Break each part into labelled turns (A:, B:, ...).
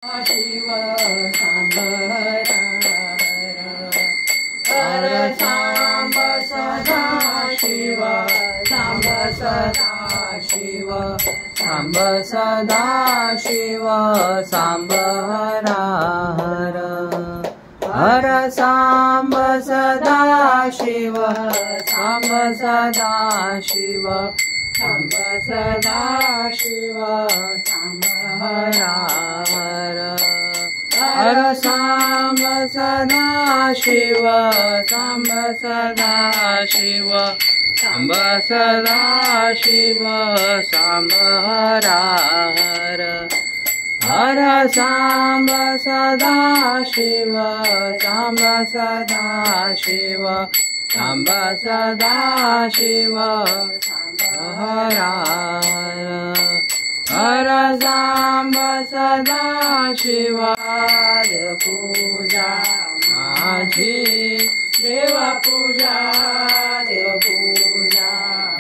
A: शिव सांब हर सांब सदा शिव सांब सदा शिव सांब सदा शिव सांब हर हर सांब सदा शिव सांब सदा शिव सांब सदा शिव सांब हर हर सांब सदा शिव सांब सदा शिव सांब सदा शिव सांब हर हर सांब सदा शिव सांब सदा शिव सांब सदा शिव सांब हर हर सांब सदा शिव देव पूजा माझी देव पूजा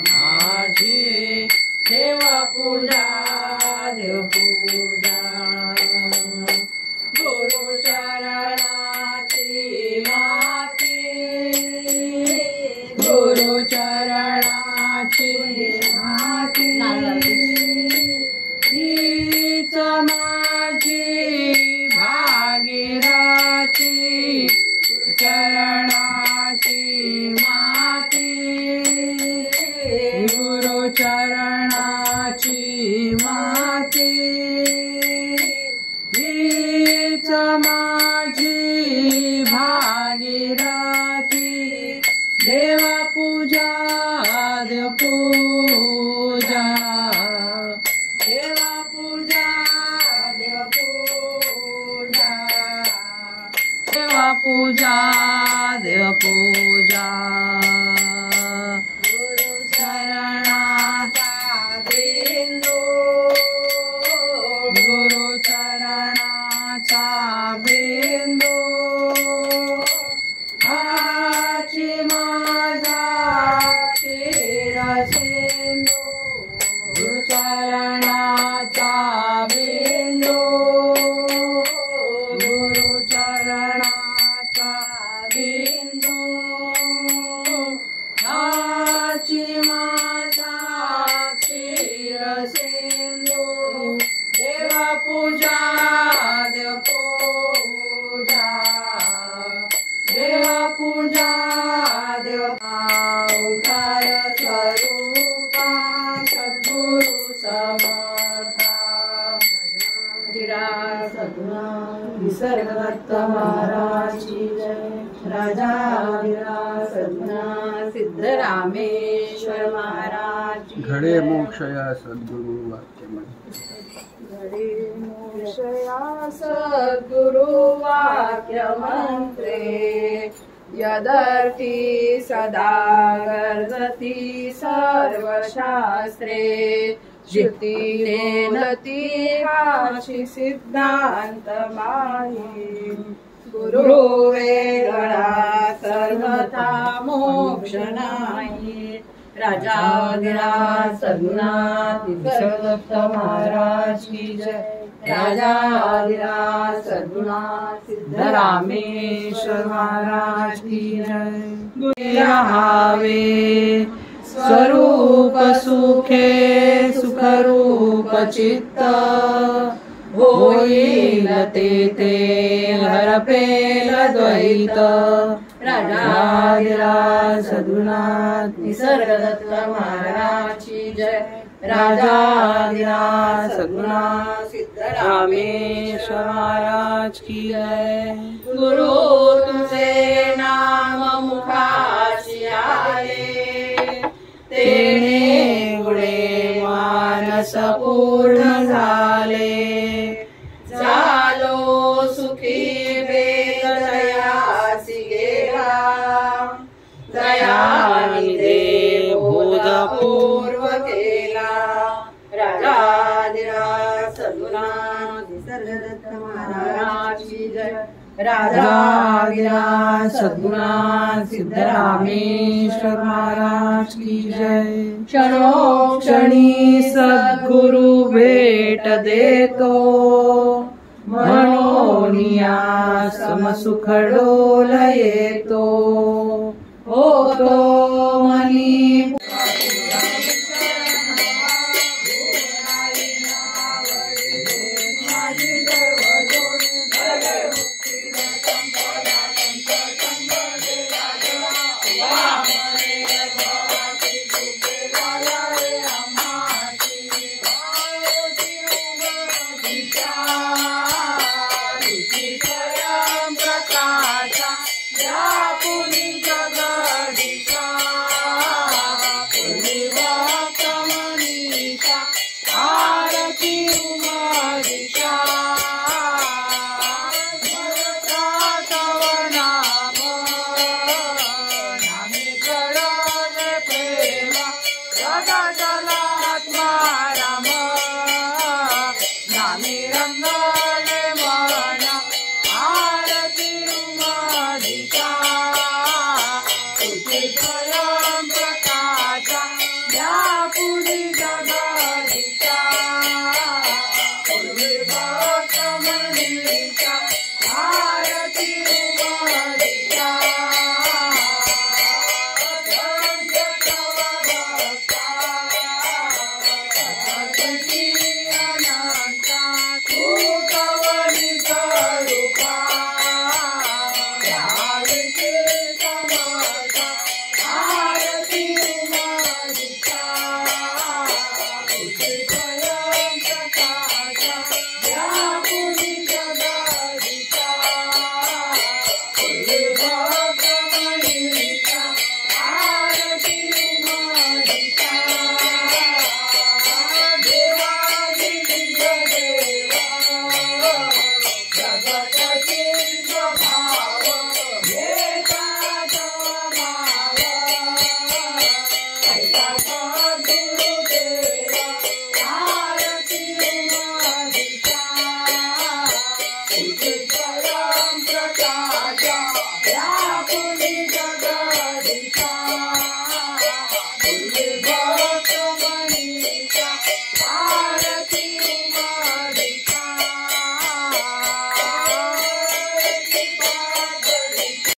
A: माझी देव पूजा गुरु चरणाची माती गुरु चरणाची माती हीच माझी भागीरथी चरणाची माती गुरु चरणाची माती हीच माझी भागीरथी देव पूजा देव पूजा देव पूजा देव पूजा देव पूजा देव पूजा गुरु चरणाचा बिंदू गुरु चरणाचा बिंदू हाची माझा चिरसिंधू गुरु चरणाचा बिंदू गुरु चरणाचा बिंदू हाची माझा चिरसिंधू देव पूजा देव पूजा देव पूजा देव ओंकार स्वरूपा सद्गुरु समर्था सद्गुणा निसर्गदत्त महाराज की जय राजा सद्गुणा सिद्धरामेश्वर महाराज
B: घडे मोक्ष या सद्गुरु वाक्यमध्ये
A: घडे मोक्ष या सद्गुरु वाक्य मंत्रे यदर्थी सदा गर्जती सर्वशास्त्रे श्रुती नेनती हाशी सिद्धांत माही गुरु वेगळा सर्वथा मोक्ष नाही राजाधिराज सद्गुणात निसर्गदत्त महाराज की जय राजाधिराज सद्गुणात सिद्धरामेश्वर महाराज की जय गुरु रहावे स्वरूप सुखे सुखरूप चित्त होईल ते हरपेल द्वैत राजाधिराज सद्गुणात निसर्गदत्त महाराज की जय राजाधिराज सद्गुणात सिद्धरामेश्वर महाराज की जय गुरु तुझे नाम मुखाशी आले तेने गुणे मानस पूर्ण झाले झालो सुखी वेद दयासी गेला दयानी देव बोधपूर्व केला राजाधिराज सद्गुणात निसर्गदत्त महाराज की जय राजाधिराज सद्गुणात सिद्धरामेश्वर महाराज की जय क्षणोक्षणी सद्गुरु भेट देतो समसुख डोलयेतो होतो